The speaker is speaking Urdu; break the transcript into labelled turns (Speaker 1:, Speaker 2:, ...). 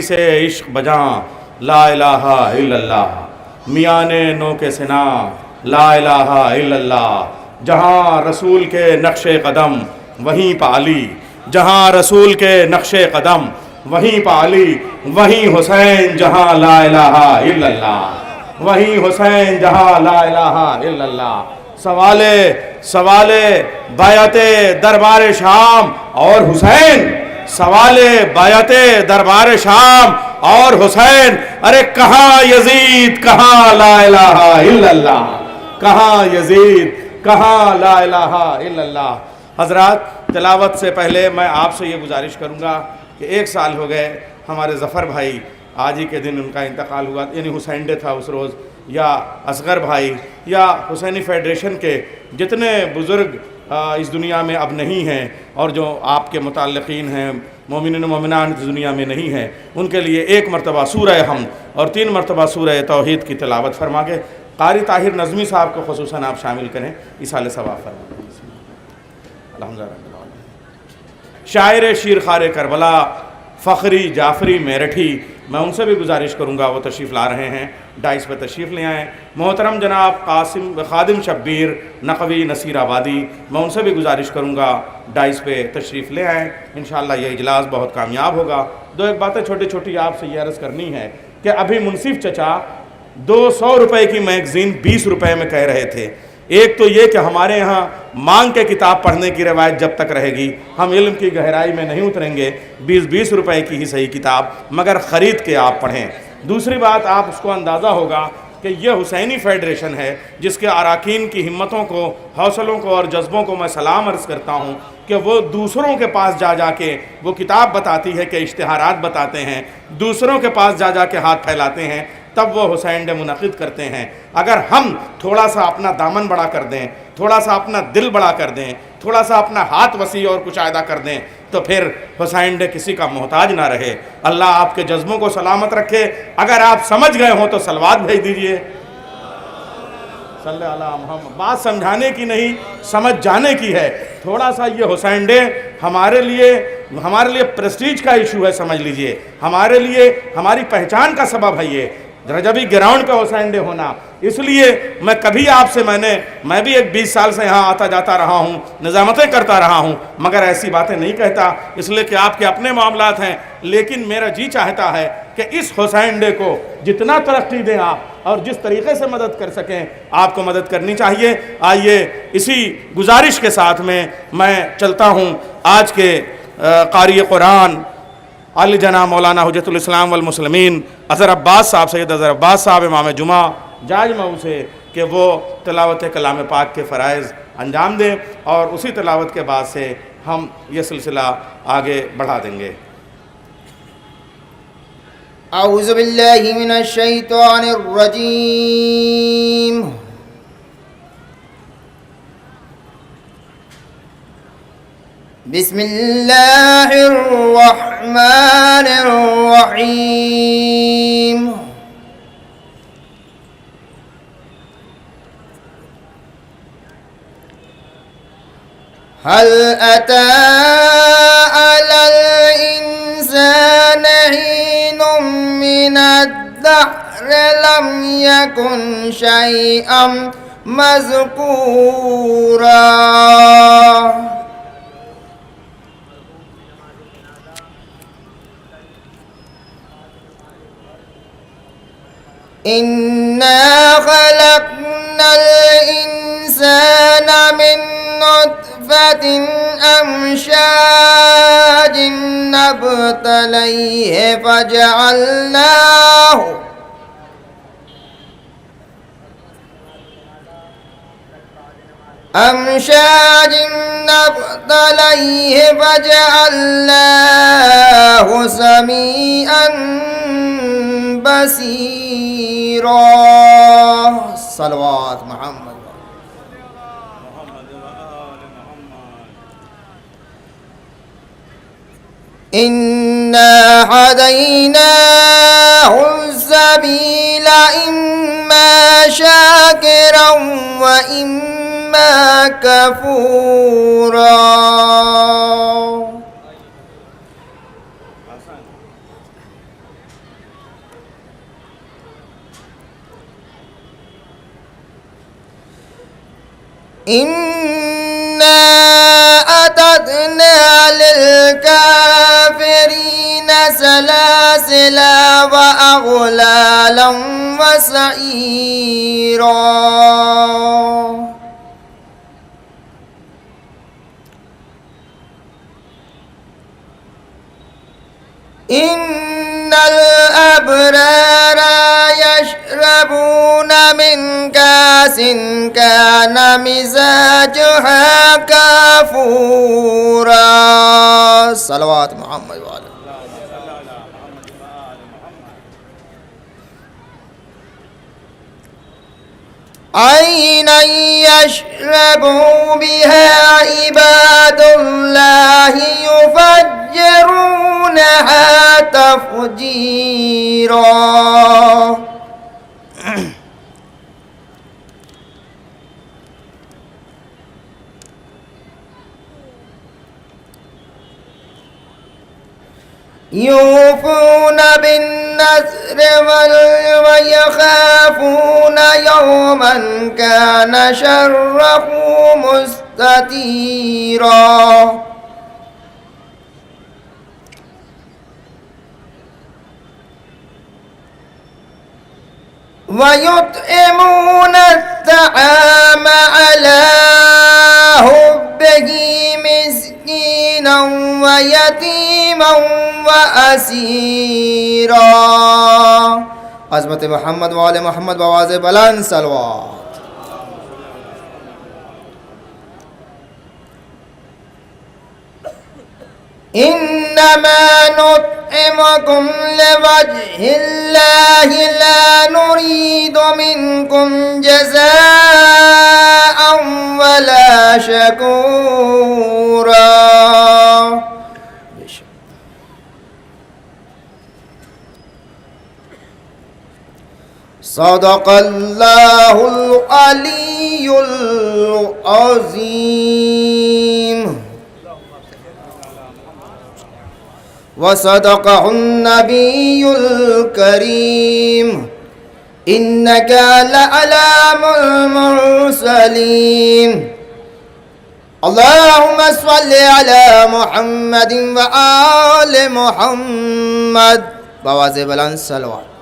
Speaker 1: سے عشق بجاں لا الہ الا اللہ، میان نو کے سنا لا الہ الا اللہ، جہاں رسول کے نقش قدم وہیں پہ علی، جہاں رسول کے نقش قدم وہیں پہ علی، وہیں حسین جہاں لا الہ الا اللہ، وہیں حسین جہاں لا الہ الا اللہ۔ سوال بیعت دربار شام اور حسین، سوال بیعت دربار شام اور حسین، ارے کہاں یزید کہاں لا الہ الا اللہ، کہاں یزید کہاں لا الہ الا اللہ۔ حضرات، تلاوت سے پہلے میں آپ سے یہ گزارش کروں گا کہ 1 سال ہو گئے ہمارے ظفر بھائی، آج ہی کے دن ان کا انتقال ہوا، یعنی حسین ڈے تھا اس روز، یا اصغر بھائی یا حسینی فیڈریشن کے جتنے بزرگ اس دنیا میں اب نہیں ہیں اور جو آپ کے متعلقین ہیں، مومنین و مومنان اس دنیا میں نہیں ہیں، ان کے لیے 1 مرتبہ سورہ حمد اور 3 مرتبہ سورہ توحید کی تلاوت فرما کے قاری طاہر نظمی صاحب کو خصوصاً آپ شامل کریں، ایصال ثواب فرمائیں۔ الحمد للہ۔ شاعر شیرخوار کربلا فخری جعفری میرٹھی، میں ان سے بھی گزارش کروں گا، وہ تشریف لا رہے ہیں، ڈائس پہ تشریف لے آئیں۔ محترم جناب خادم شبیر نقوی نصیر آبادی، میں ان سے بھی گزارش کروں گا ڈائس پہ تشریف لے آئیں، انشاءاللہ یہ اجلاس بہت کامیاب ہوگا۔ 2 باتیں چھوٹی چھوٹی آپ سے یہ عرض کرنی ہے کہ ابھی منصف چچا 200 روپے کی میگزین 20 روپے میں کہہ رہے تھے۔ ایک تو یہ کہ ہمارے یہاں مانگ کے کتاب پڑھنے کی روایت جب تک رہے گی ہم علم کی گہرائی میں نہیں اتریں گے، 20 روپے کی ہی صحیح کتاب مگر خرید کے آپ پڑھیں۔ دوسری بات، آپ اس کو اندازہ ہوگا کہ یہ حسینی فیڈریشن ہے جس کے اراکین کی ہمتوں کو، حوصلوں کو اور جذبوں کو میں سلام عرض کرتا ہوں کہ وہ دوسروں کے پاس جا کے وہ کتاب بتاتی ہے کہ اشتہارات بتاتے ہیں، دوسروں کے پاس جا کے ہاتھ پھیلاتے ہیں، تب وہ حسین ڈے منعقد کرتے ہیں۔ اگر ہم تھوڑا سا اپنا دامن بڑا کر دیں، تھوڑا سا اپنا دل بڑا کر دیں، تھوڑا سا اپنا ہاتھ وسیع اور کشادہ کر دیں، تو پھر حسین ڈے کسی کا محتاج نہ رہے۔ اللہ آپ کے جذبوں کو سلامت رکھے۔ اگر آپ سمجھ گئے ہوں تو صلوات بھیج دیجئے۔ صلی اللہ علیہ محمد۔ بات سمجھانے کی نہیں، سمجھ جانے کی ہے۔ تھوڑا سا یہ حسین ڈے ہمارے لیے پریسٹیج کا ایشو ہے، سمجھ لیجئے، ہمارے لیے ہماری پہچان کا سبب ہے یہ رجبی گراؤنڈ پہ حسین ڈے ہونا۔ اس لیے میں کبھی آپ سے میں بھی 20 سال سے یہاں آتا جاتا رہا ہوں، نظامتیں کرتا رہا ہوں، مگر ایسی باتیں نہیں کہتا، اس لیے کہ آپ کے اپنے معاملات ہیں، لیکن میرا جی چاہتا ہے کہ اس حسین ڈے کو جتنا ترقی دیں آپ اور جس طریقے سے مدد کر سکیں آپ کو مدد کرنی چاہیے۔ آئیے اسی گزارش کے ساتھ میں چلتا ہوں آج کے قاری قرآن علی جناب مولانا حجت الاسلام والمسلمین اظہر عباس صاحب، سید اظہر عباس صاحب امام جمعہ جاج مئو سے، کہ وہ تلاوت کلام پاک کے فرائض انجام دیں، اور اسی تلاوت کے بعد سے ہم یہ سلسلہ آگے بڑھا دیں گے۔
Speaker 2: اعوذ باللہ من الشیطان الرجیم، بسم اللہ الرحمن الرحیم۔ هل أتى على الإنسان حين من الدهر لم يكن شيئا مذكورا إنا خلقنا الإنسان من نطفة أمشاج نبتليه فجعلناه سميعا بصيرا۔ صلوات محمد۔ إنا هديناه السبيل إما شاكرا وإما كفورا۔ إنا أعتدنا للكافرين سلاسلا وأغلالا وسعيرا إن الأبرار يشربون من كأس كان مزاجها كافورا صلوات محمد وعلى عينا يشرب بها عباد الله يفجرونها تفجيرا يوفون بالنذر ويخافون يوما كان شره مستطيرا ويطعمون الطعام على حبه مسكينا ويتيما وأسيرا عظمت محمد وآل محمد بواز بلند صلوات إنما نطعمكم لوجه الله لا نريد منكم جزاء ولا شكورا صدق الله العلي العظيم وصدقه النبي الكريم إنك لعلام المرسلين اللهم صل على محمد وآل محمد بواسطة بلند صلوات